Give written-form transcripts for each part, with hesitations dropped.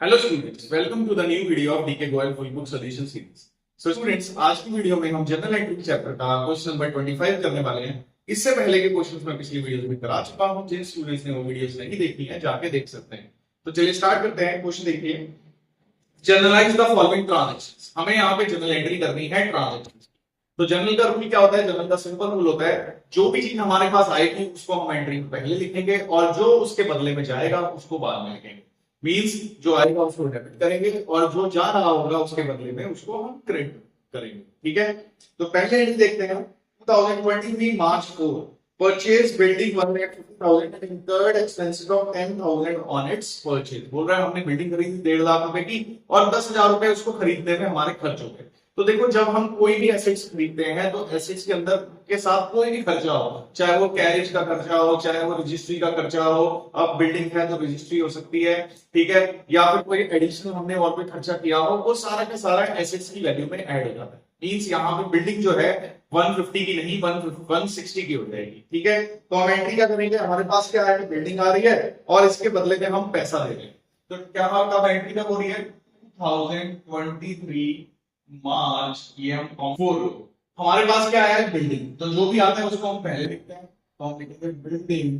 Hello students, welcome to the new video of DK Goyal full book solution series. So students, आज की video में हम general entry chapter का question number 25 करने वाले हैं। इससे पहले के क्वेश्चंस मैं पिछली वीडियोस में करा चुका हूं। जिन स्टूडेंट्स ने वो वीडियोस नहीं देखी है जाके देख सकते हैं। तो चलिए स्टार्ट करते हैं। क्वेश्चन देखिए, जनरलाइज द फॉलोइंग ट्रांजैक्शंस। हमें यहाँ पे जनरल एंट्री करनी है ट्रांजैक्शंस। तो जनरल का रूल क्या होता है? जनरल का सिंपल रूल होता है, जो भी चीज हमारे पास आएगी उसको हम एंट्री में पहले लिखेंगे और जो उसके बदले में जाएगा उसको बाद में लिखेंगे। मींस जो आएगा उसको डेबिट करेंगे और जो जा रहा होगा उसके बदले में उसको हम क्रेडिट करेंगे। ठीक है, तो पहले एंट्री देखते हैं। 2023 मार्च 4 purchase building 150,000 and incurred expenses of 10,000 on its purchase। बोल रहा है हमने बिल्डिंग खरीदी 1.5 लाख रुपए की और 10,000 रुपए उसको खरीदने में हमारे खर्च हो गए। तो देखो, जब हम कोई भी एसेट्स खरीदते हैं तो एसेट्स के अंदर के साथ कोई भी खर्चा हो, चाहे वो कैरेज का खर्चा हो, चाहे वो रजिस्ट्री का खर्चा हो। अब बिल्डिंग है तो रजिस्ट्री हो सकती है, ठीक है, या फिर कोई एडिशनल हमने और कोई खर्चा किया हो, वो सारा का सारा एसेट्स की वैल्यू में ऐड हो जाता है। मींस यहाँ पे बिल्डिंग जो है 150 की नहीं 160 की हो जाएगी। ठीक है, तो हम एंट्री क्या करेंगे? हमारे पास क्या है? बिल्डिंग आ रही है और इसके बदले में हम पैसा दे रहे हैं। तो क्या कब एंट्री कब हो रही है? 2023 मार्च, ये हम हमारे पास क्या है? बिल्डिंग। तो जो भी आता है उसको हम पहले लिखते हैं। तो हम लिखेंगे बिल्डिंग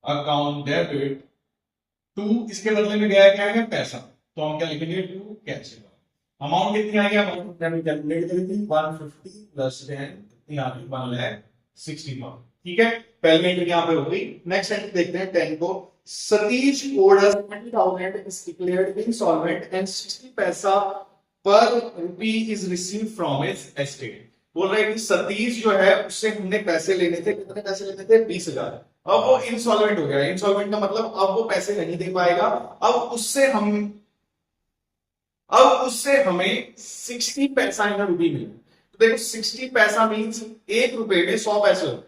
अकाउंट डेबिट टू, इसके बदले में गया क्या है? पैसा। तो हम क्या लिखेंगे? To cash. अमाउंट कितनी आई है? अमाउंट हमने कैलकुलेट करी थी 150 प्लस 10 कितनी आ गई? 1,60,000। ठीक है, पहले एंट्री यहां पे हो गई। नेक्स्ट एंट्री देखते हैं 10 को। Satish owed us 20,000 is declared insolvent and 60 पैसा पर रुपी is receive from his estate. बोल रहे हैं कि सतीश जो है उससे हमने पैसे लेने थे। कितने पैसे लेने थे? 20,000। अब वो इंसॉल्वेंट हो गया। इंसॉल्वेंट का मतलब अब वो पैसे नहीं दे पाएगा। अब उससे हमें 60 पैसा इन रुपी मिले। तो देखो, 60 पैसा मीन्स 1 रुपए में 100 पैसे होते हैं।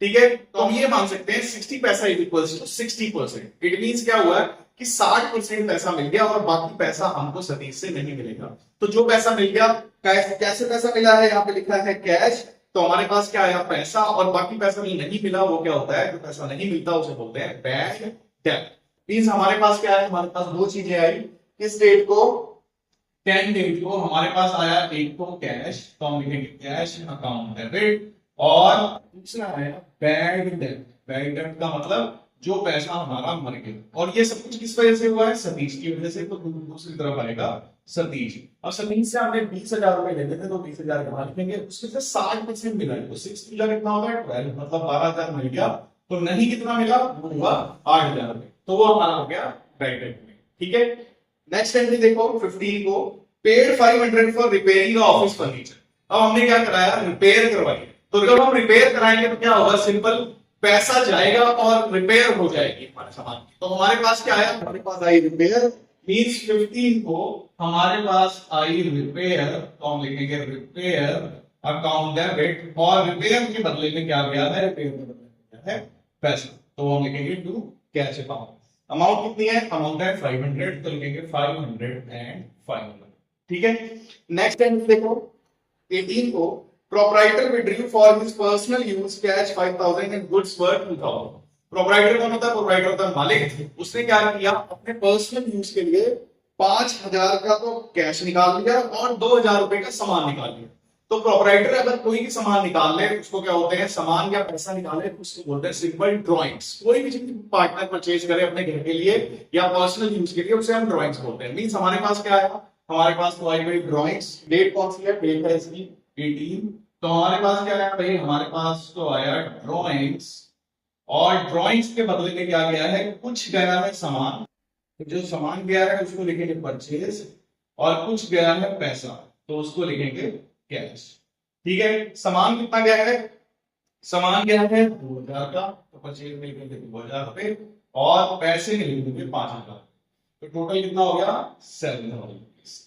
ठीक है, तो हम ये मान सकते हैं 60 पैसा is equal to 60%। It means क्या हुआ कि 60% पैसा मिल गया और बाकी पैसा हमको सतीश से नहीं मिलेगा। तो जो पैसा मिल गया, कैसे पैसा मिला है? यहाँ पे लिखा है कैश। तो हमारे पास क्या आया? पैसा। और बाकी पैसा नहीं मिला, वो क्या होता है? जो पैसा नहीं मिलता उसे बोलते हैं बैड डेट। मींस हमारे पास क्या है? हमारे पास दो चीजें आई। किस डेट को? 10 डेट को हमारे पास आया एक तो कैश, तो हम लिखेंगे कैश अकाउंट डेबिट, और दूसरा आया बैड डेट। बैड डेट का मतलब जो पैसा हमारा मर गया। और ये सब कुछ किस वजह से हुआ है? सतीश की वजह से। तो दूसरी तरफ आएगा सतीश। अब सतीश से हमने 20,000 रुपए लेने थे, तो 20,000 कमा लिखेंगे। उसके से 60% मिला है, तो 6 कितना होता है? 12, मतलब 12,000 मिल गया। तो नहीं कितना मिला? वो हुआ 8,000 रुपए। तो वो हमारा हो गया ब्रैकेट में। ठीक है, नेक्स्ट एंट्री देखो 15 को। Paid 500 for repairing office furniture. अब हमने क्या कराया? रिपेयर करवाई। तो जब हम रिपेयर कराएंगे तो क्या होगा? सिंपल, पैसा जाएगा और रिपेयर हो जाएगी हमारे सामान की। तो हमारे पास क्या आया? हमारे पास आई रिपेयर। मींस 15 को हमारे पास आई रिपेयर, तो हम लिखेंगे रिपेयर अकाउंट डेबिट। और रिपेयर के बदले में क्या गया है? रिपेयर के बदले में क्या है? पैसा। तो हम लिखेंगे टू कैश अकाउंट। अमाउंट कितनी है? अमाउंट है 500, तो लिखेंगे 505। ठीक है, नेक्स्ट एंट्री देखो 18 को। Proprietor withdrew for his personal use cash 5,000 and goods worth 2,000। Proprietor कौन होता है? प्रोप्राइटर होता है मालिक। उसने क्या किया? अपने पर्सनल यूज के लिए 5,000 का तो कैश निकाल लिया और 2,000 रुपए का सामान निकाल लिया। तो प्रोप्राइटर अगर कोई भी सामान निकाल ले उसको क्या होते हैं? सामान या पैसा निकाले उसको बोलते हैं सिंपल ड्रॉइंग्स। कोई भी चीज पार्टनर परचेज करे अपने घर के लिए या पर्सनल यूज के लिए, उसे हम ड्रॉइंग्स बोलते हैं। मींस हमारे पास क्या आया? हमारे पास तो आई गई ड्रॉइंग्स। डेट कौन सी है? डेट है इसकी 18। तो हमारे पास क्या आया भाई? हमारे पास तो आया ड्रॉइंग्स। और ड्रॉइंग्स के बदले में क्या गया है? कुछ गया है सामान। तो जो सामान गया है उसको लिखेंगे परचेज, और कुछ गया है पैसा, तो उसको लिखेंगे कैश। ठीक है, सामान कितना गया है? सामान गया है 2,000 का, तो परचेज में लिखेंगे 2,000 रुपए, और पैसे में लिखेंगे 5,000। तो टोटल कितना हो गया? 7,000।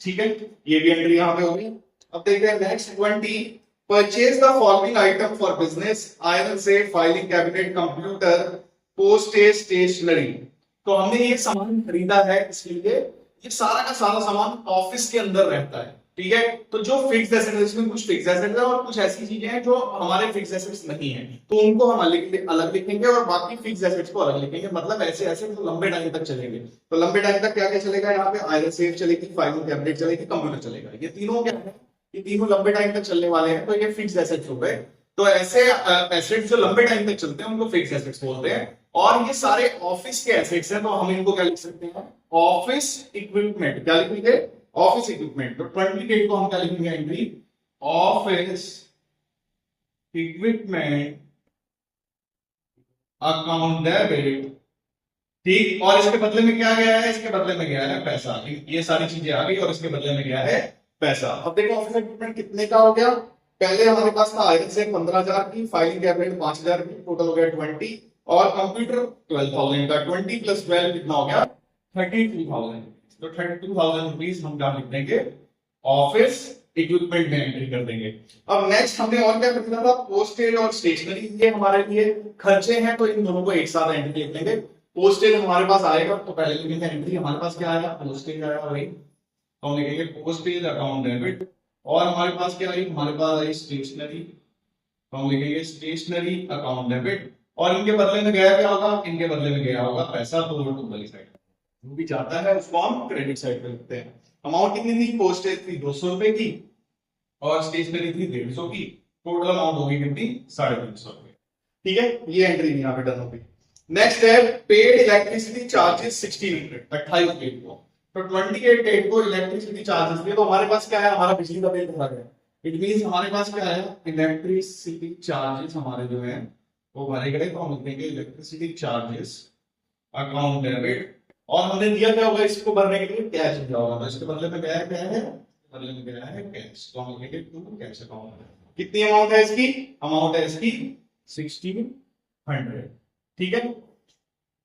ठीक है, ये भी एंट्री यहां पे होगी। अब देखते हैं next 20। Purchase the following item for business, iron set, filing cabinet, computer, postage, stationery. तो हमने ये सामान खरीदा है, इसलिए ये सारा का सारा सामान ऑफिस के अंदर रहता है। ठीक है। तो जो फिक्स एसेट है इसमें कुछ फिक्स एसेट है और कुछ ऐसी चीजें हैं जो हमारे फिक्स एसेट्स नहीं है, तो उनको हम अलग लिखेंगे और बाकी फिक्स एसेट्स को अलग लिखेंगे। मतलब ऐसे ऐसे तो लंबे टाइम तक चलेंगे। तो लंबे टाइम तक क्या क्या चलेगा, यहाँ पे आयरन सेफ चलेगी, फाइलो टैबलेट चलेगी, कंप्यूटर चलेगा। ये तीनों क्या है, ये तीनों लंबे टाइम तक चलने वाले हैं, तो ये फिक्स एसेट्स हो गए। तो ऐसे एसेट्स जो लंबे टाइम तक चलते हैं उनको फिक्स एसेट्स बोलते हैं। और ये सारे ऑफिस के एसेट्स हैं, तो हम इनको क्या लिख सकते हैं, ऑफिस इक्विपमेंट। क्या लिखेंगे, ऑफिस इक्विपमेंट। तो 28 को हम क्या लिखेंगे, entry office equipment account debit. ठीक, और इसके बदले में क्या गया है, इसके बदले में गया है पैसा। ये सारी चीजें आ गई और इसके बदले में गया है पैसा। अब देखो ऑफिस इक्विपमेंट कितने का हो गया। पहले हमारे पास था आयरन से 15,000 की, फाइलिंग कैबिनेट 5,000 की, टोटल हो गया 20, और कंप्यूटर 12,000 का। 20 + 12 कितना हो गया, 32,000। तो 32,000 रुपीज हम क्या लिख देंगे, ऑफिस इक्विपमेंट में एंट्री कर देंगे। अब नेक्स्ट हमने और क्या करना था, पोस्टेज और स्टेशनरी। ये हमारे लिए खर्चे हैं, तो इन दोनों को एक साथ एंट्री लिख लेंगे। पोस्टेज हमारे पास आएगा तो पहले लिखेंगे एंट्री, हमारे पास क्या आया, पोस्टेज आया भाई, तो हम लिखेंगे पोस्टेज अकाउंट डेबिट। और हमारे पास क्या आई, हमारे पास आई स्टेशनरी, तो हम लिखेंगे स्टेशनरी अकाउंट डेबिट। और इनके बदले में गया क्या होगा, इनके बदले में गया होगा पैसा, तो वो टू वाली साइड जो भी जाता है उसको हम क्रेडिट साइड पे लिखते हैं। अमाउंट कितनी थी, पोस्टेज थी 200 रुपए की और स्टेशनरी थी 150 की। टोटल अमाउंट होगी कितनी, 350 रुपए। ठीक है, ये एंट्री यहाँ पे डन होगी। नेक्स्ट है पेड इलेक्ट्रिसिटी चार्जेस 1600, 28 डेट को। तो 28 डेट को इलेक्ट्रिसिटी चार्जेस दिए, तो हमारे पास क्या है, हमारा बिजली का बिल भरा गया। इट मींस हमारे पास क्या है, इलेक्ट्रिसिटी चार्जेस हमारे जो है वो भरे गए। तो हम लिख देंगे इलेक्ट्रिसिटी चार्जेस अकाउंट डेबिट। और हमने दिया क्या होगा, इसको भरने के लिए कैश दिया होगा, तो इसके बदले में क्या है, बदले में क्या है, कैश। तो हम लिखेंगे टू कैश अकाउंट। कितनी अमाउंट है इसकी, अमाउंट है इसकी 1600। ठीक है।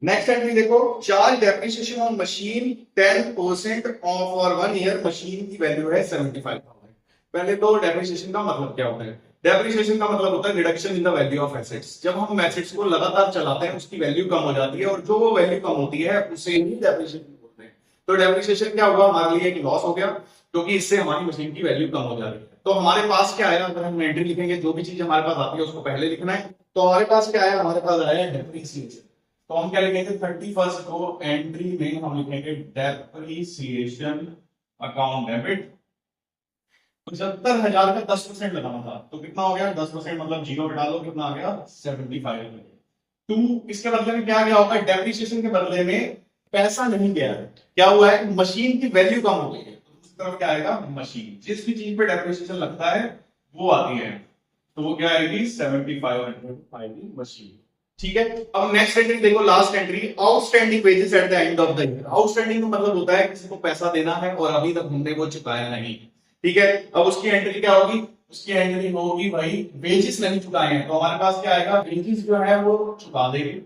नेक्स्ट एंट्री देखो, charge depreciation on machine 10% of for 1 year. Machine की वैल्यू है 75,000। पहले तो डेप्रिसिएशन का मतलब क्या होता है, डेप्रिसिएशन का मतलब होता है reduction in the value of assets. जब हम एसेट्स को लगातार चलाते हैं उसकी वैल्यू कम हो जाती है, और जो वो वैल्यू कम होती है उसे ही डेप्रिसिएशन बोलते हैं। तो डेप्रिसिएशन क्या हुआ, हमारे लिए एक लॉस हो गया, क्योंकि इससे हमारी मशीन की वैल्यू कम हो जा रही है। तो हमारे पास क्या आया, अगर हम एंट्री लिखेंगे, जो भी चीज हमारे पास आती है उसको पहले लिखना है। तो हमारे पास क्या आया, हमारे पास आया डेप्रिसिएशन। तो हम क्या लिखेंगे, 31 को एंट्री में हम लिखेंगे डेप्रिसिएशन अकाउंट डेबिट। 75,000 का 10% लगाना था, तो कितना हो गया, 10% मतलब 0 पे डालो, कितना आ गया, 75। टू इसके बदले में क्या गया होगा, डेप्रिसिएशन के बदले में पैसा नहीं गया है, क्या हुआ है, मशीन की वैल्यू कम हो गई है। तो उस तरफ क्या आएगा, मशीन। जिस भी चीज पे डेप्रिसिएशन लगता है वो आती है, तो वो क्या आएगी, 7500 आएगी मशीन। ठीक है। अब नेक्स्ट एंट्री देखो, last entry, outstanding wages at the end of the year. Outstanding का मतलब होता है किसी को पैसा देना है और अभी तक हमने वो चुकाया नहीं। ठीक है। अब उसकी एंट्री क्या होगी, उसकी एंट्री होगी भाई वेजेस नहीं चुकाए हैं, तो हमारे पास क्या आएगा, वेजेस जो है वो चुका देंगे।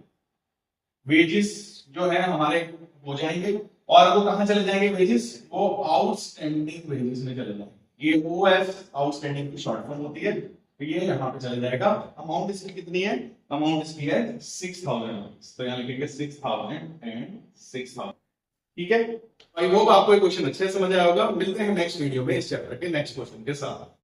वेजेस जो है हमारे हो जाएंगे, और वो कहां चले जाएंगे वेजेस, वो आउटस्टैंडिंग वेजेस में चले जाएंगे। ये ओएफ आउटस्टैंडिंग की शॉर्ट फॉर्म होती है, तो ये यहाँ पे चले जाएगा। अमाउंट इसकी कितनी है, अमाउंट इसकी है 6,000, तो यहाँ लिखेंगे 6,000 एंड 6,000। ठीक है। आई होप आपको ये क्वेश्चन अच्छे से समझ आया होगा। मिलते हैं नेक्स्ट वीडियो में इस चैप्टर के नेक्स्ट क्वेश्चन के साथ।